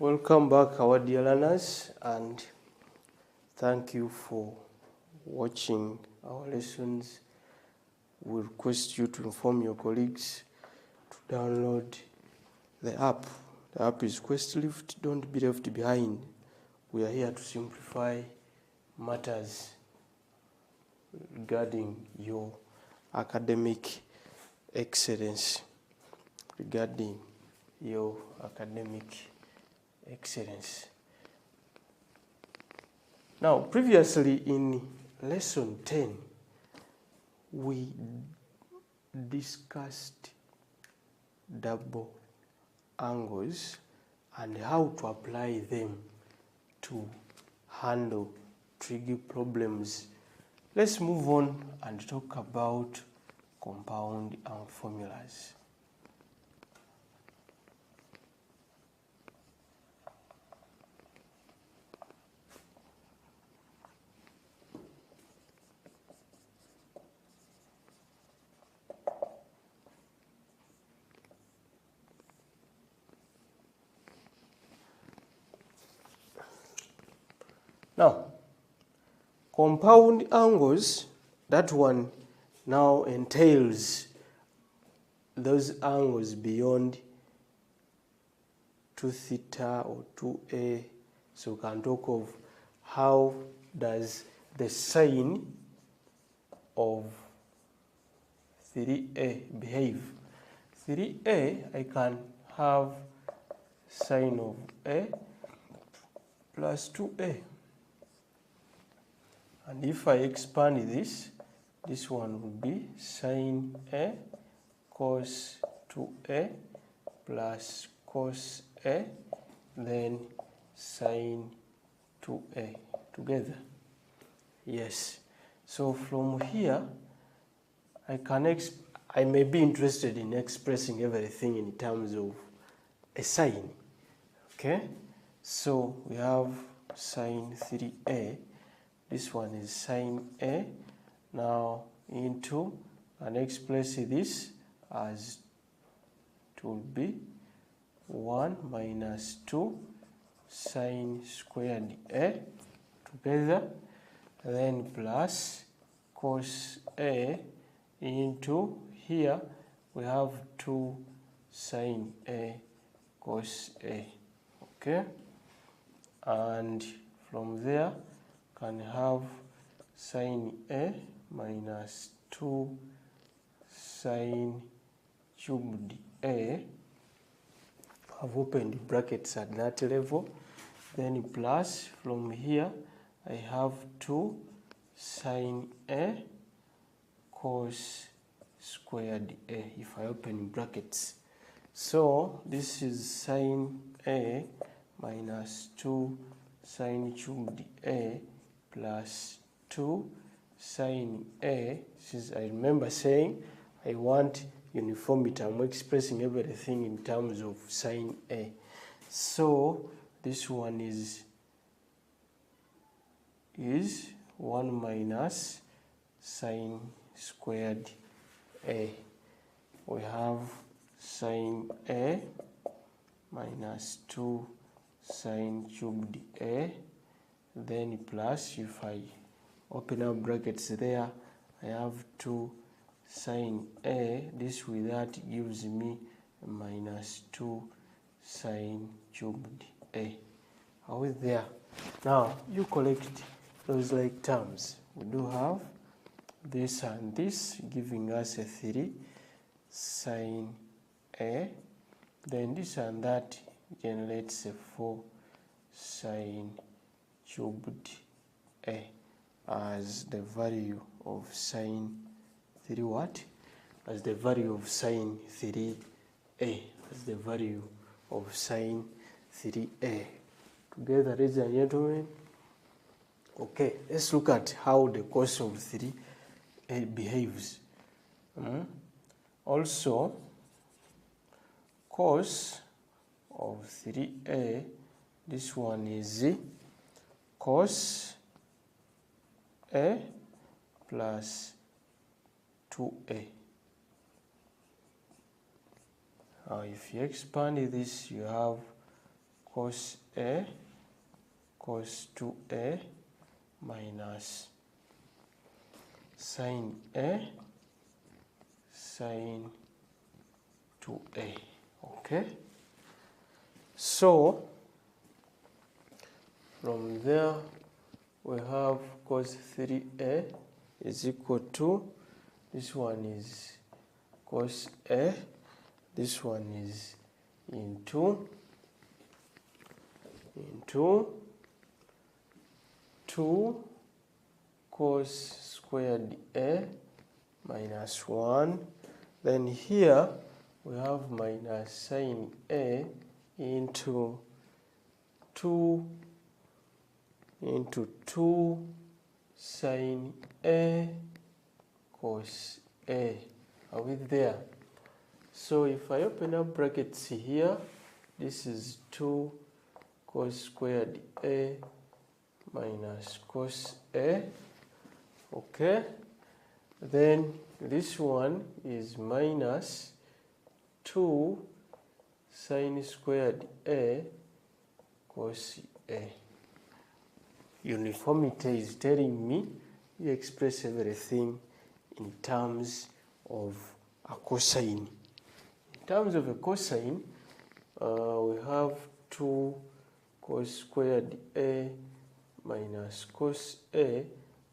Welcome back, our dear learners, and thank you for watching our lessons. We request you to inform your colleagues to download the app. The app is QuestLift. Don't be left behind. We are here to simplify matters regarding your academic excellence. Now, previously in lesson 10, we discussed double angles and how to apply them to handle tricky problems. Let's move on and talk about compound and formulas. Now, compound angles, that one now entails those angles beyond 2 theta or 2a. So we can talk of how does the sine of 3a behave. 3a, I can have sine of a plus 2a. And if I expand this one will be sine a cos 2a plus cos a, then sine 2a together. Yes. So from here, I may be interested in expressing everything in terms of a sine. Okay? So we have sine 3a. This one is sine a. Now into, and express this as it will be 1 minus 2 sine squared a together, then plus cos a into, here we have 2 sine a cos a. Okay? And from there, can have sine a minus 2 sine cubed a. I've opened brackets at that level. Then plus, from here, I have 2 sine a cos squared a, if I open brackets. So this is sine a minus 2 sine cubed a plus 2 sine a. Since I remember saying I want uniformity, I'm expressing everything in terms of sine a. So this one is 1 minus sine squared a. We have sine a minus 2 sine cubed a, then plus, if I open up brackets there, I have 2 sine a. This with that gives me minus 2 sine cubed a. Are we there? Now, you collect those like terms. We do have this and this, giving us a 3 sine a. Then this and that generates a 4 sine cubed a as the value of sine 3 what? As the value of sine 3a. As the value of sine 3a. Together, ladies and gentlemen. Okay, let's look at how the cos of 3a behaves. Also, cos of 3a, this one is cos a plus 2a. Now if you expand this, you have cos A cos 2A minus sine A sine 2A. Okay, so from there we have cos 3A is equal to, this one is cos A, this one is into 2 cos squared A minus 1. Then here we have minus sine A into 2 sine A cos A. Are we there? So if I open up brackets here, this is 2 cos squared A minus cos A. Okay, then this one is minus 2 sine squared A cos A. Uniformity is telling me you express everything in terms of a cosine. In terms of a cosine, we have 2 cos squared A minus cos A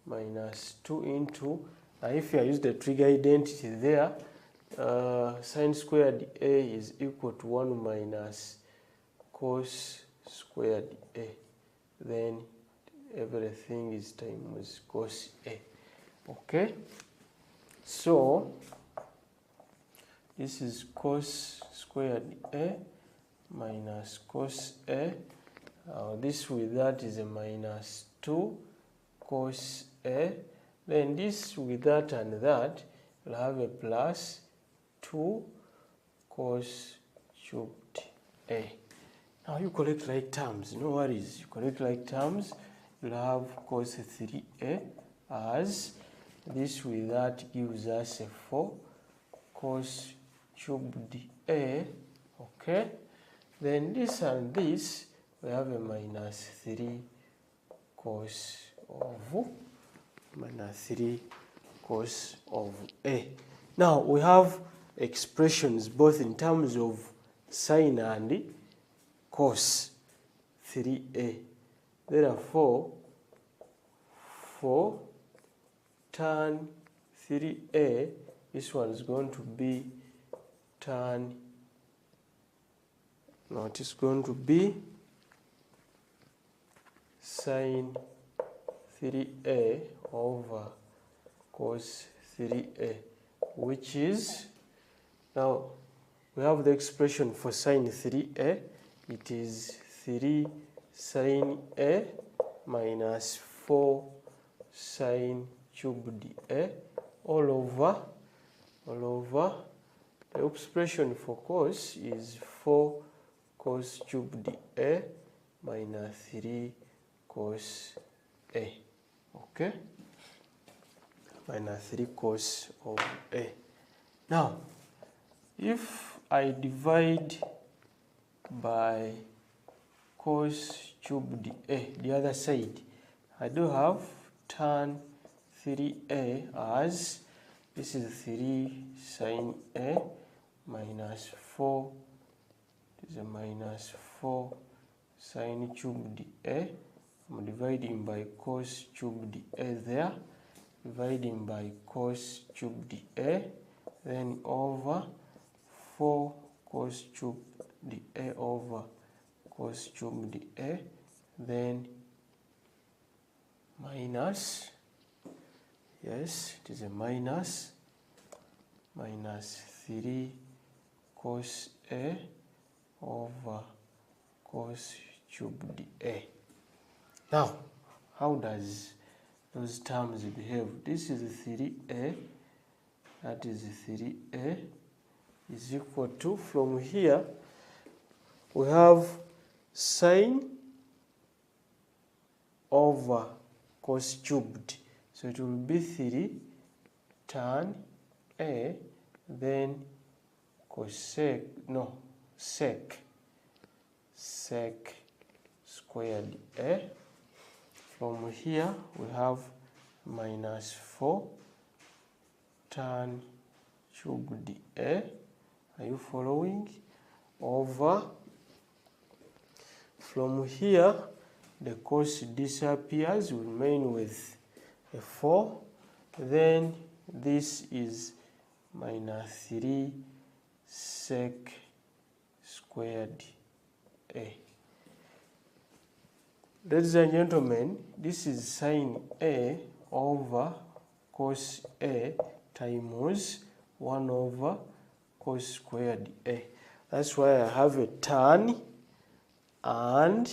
minus 2 into, if you use the trig identity there, sine squared A is equal to 1 minus cos squared A. Then everything is times cos A. Okay, so this is cos squared A minus cos A. This with that is a minus 2 cos A. Then this with that and that will have a plus 2 cos cubed A. Now you collect like terms, no worries. You collect like terms, you'll have cos 3A as this with that gives us a 4 cos cubed A. Okay, then this and this we have a minus 3 cos of A. Now we have expressions both in terms of sine and cos 3A. Therefore, for tan 3A, this one is going to be tan, no, it is going to be sine 3A over cos 3A, which is, now we have the expression for sine 3A, it is 3 sine A minus 4 sine cubed A all over. The expression for cos is 4 cos cubed A minus 3 cos A. Okay, minus 3 cos of A. Now, if I divide by cos cubed A, the other side, I do have tan 3A as, this is 3 sine A minus 4, this is a minus 4 sine cubed A. I'm dividing by cos cubed A there, dividing by cos cubed A, then over 4 cos cubed A over cos cubed A, then minus, yes, it is a minus 3 cos A over cos cubed A. Now, how does those terms behave? This is 3A, that is 3A is equal to, from here we have sine over cos cubed, so it will be 3 tan A, then cosec, no, sec sec squared A. From here we have minus 4 tan cubed A. Are you following? Over, from here the cos disappears, we remain with a 4. Then this is minus 3 sec squared A. Ladies and gentlemen, this is sine A over cos A times 1 over cos squared A. That's why I have a tan and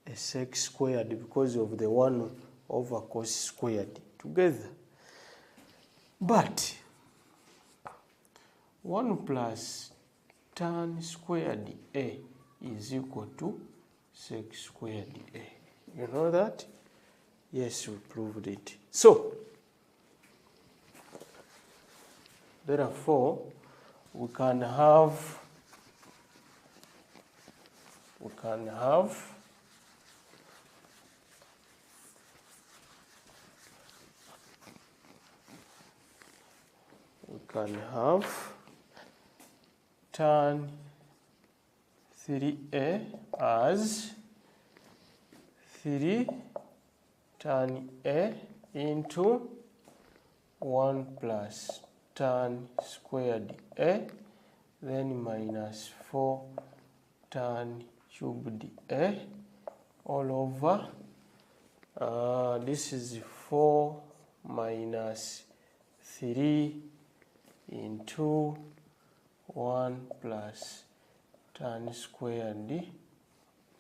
a sec squared, because of the 1 over cos squared together. But 1 plus tan squared A is equal to sec squared A. You know that? Yes, we proved it. So, therefore, we can have tan 3A as 3 tan A into 1 plus tan squared A, then minus 4 tan cubed A, all over, this is 4 minus 3 into 1 plus tan squared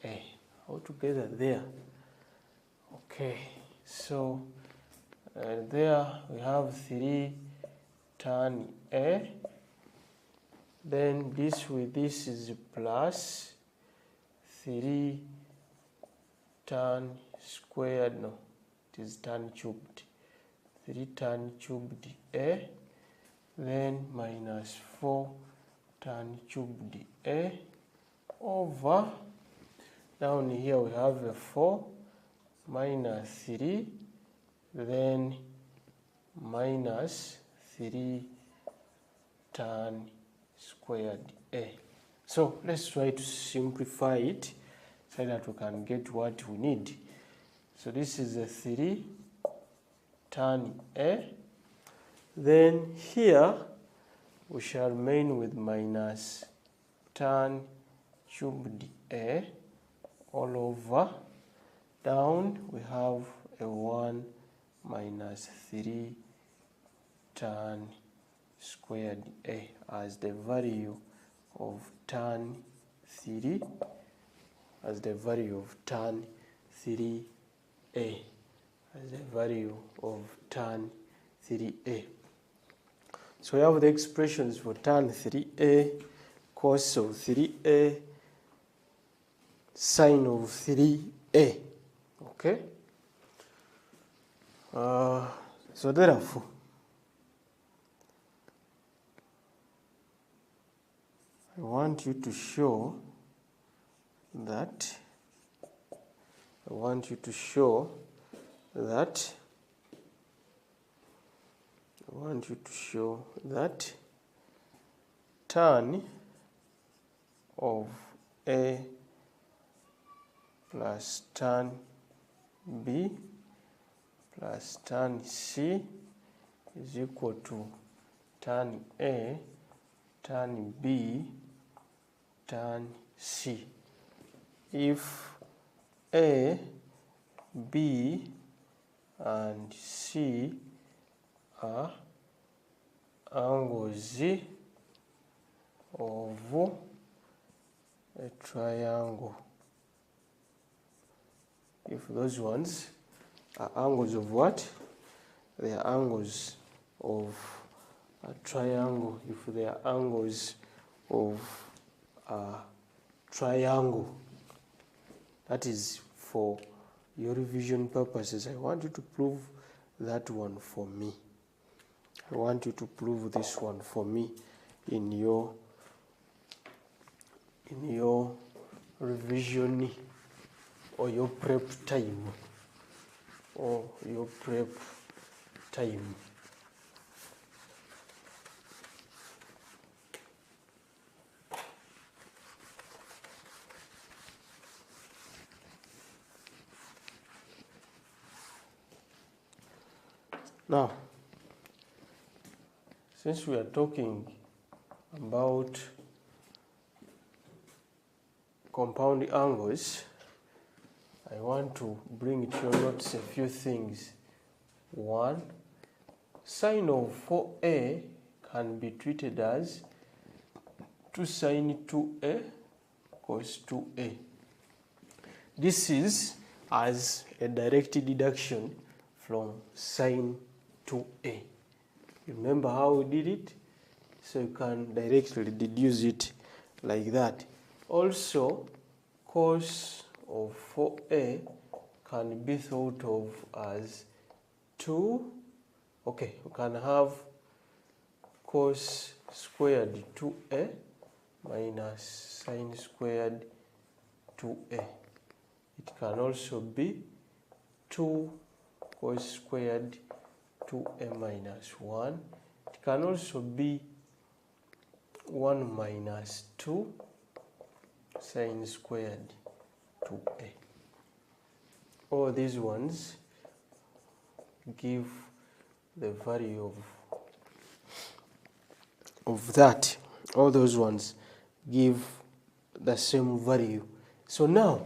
A, all together there. Okay, so there we have 3 tan A, then this with this is plus 3 tan squared, no, it is tan cubed, 3 tan cubed A, then minus 4 tan cubed A over, down here we have a 4 minus 3, then minus 3 tan squared A. So let's try to simplify it so that we can get what we need. So this is a 3 tan A. Then here we shall remain with minus tan cubed A all over. Down we have a 1 minus 3 tan squared A as the value of tan 3, as the value of tan 3A, as the value of tan 3A. So we have the expressions for tan 3A, cos of 3A, sine of 3A. Okay? So therefore, I want you to show that tan of A plus tan B plus tan C is equal to tan A, tan B, tan C. If A, B, and C are angles of a triangle, if those ones are angles of what? They are angles of a triangle. If they are angles of a triangle, that is for your revision purposes. I want you to prove that one for me. I want you to prove this one for me in your revision or your prep time. Now, since we are talking about compound angles, I want to bring to your notice a few things. One, sine of 4a can be treated as 2 sine 2a cos 2a. This is as a direct deduction from sine 2a. Remember how we did it? So you can directly deduce it like that. Also, cos of 4a can be thought of as 2. Okay, you can have cos squared 2a minus sine squared 2a. It can also be 2 cos squared 2a minus 1. It can also be 1 minus 2 sine squared 2a. All these ones give the value of that. All those ones give the same value. So now,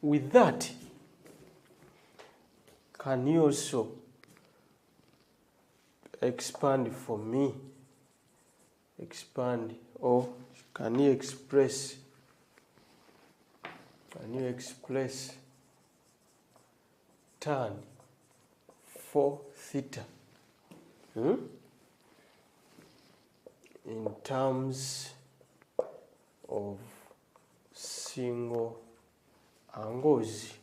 with that, can you also expand for me? Expand, or can you express tan 4 theta in terms of single angles?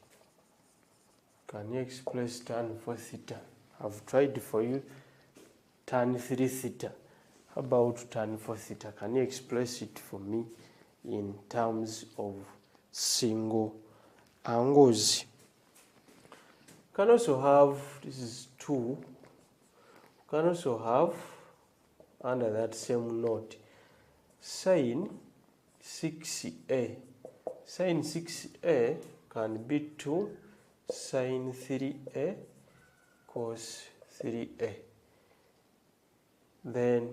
Can you express tan 4 theta? I've tried for you tan 3 theta. How about tan 4 theta? Can you express it for me in terms of single angles? You can also have, this is 2, you can also have, under that same note, sine 6a. Sine 6a can be 2 sine 3a cos 3a. Then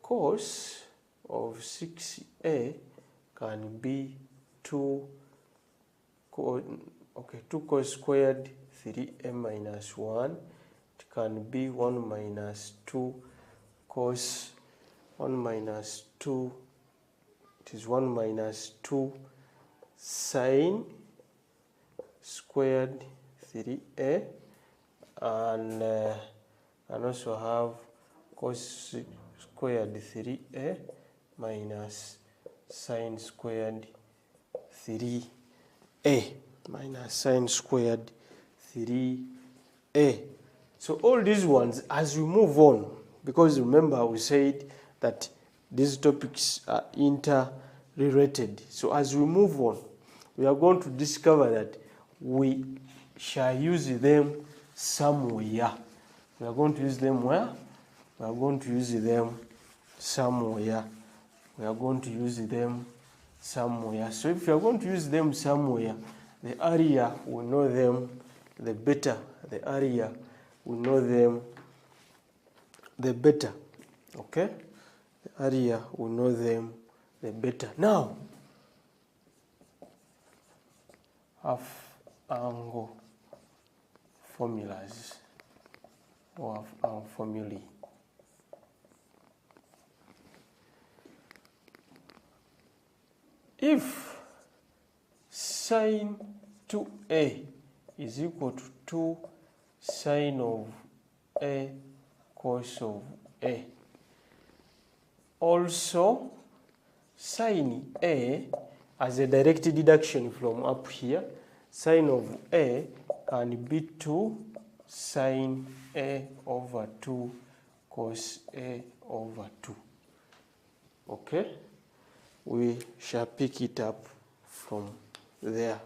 cos of 6a can be 2 cos squared 3a minus 1. It can be 1 minus 2 cos 1 minus 2. It is 1 minus 2 sine squared 3a, and also have cos squared 3a minus sine squared 3a minus sine squared 3a. So all these ones, as we move on, because remember we said that these topics are interrelated. So as we move on, we are going to discover that we shall use them somewhere. We are going to use them where? We are going to use them somewhere. We are going to use them somewhere. So if you are going to use them somewhere, the earlier we know them, the better. The earlier we know them, the better. Okay? The earlier we know them, the better. Now, half angle formulas or formulae. If sine 2a is equal to 2 sine of a cos of a, also sine a, as a direct deduction from up here, sine of a can be 2 sine a over 2 cos a over 2. Okay? we shall pick it up from there.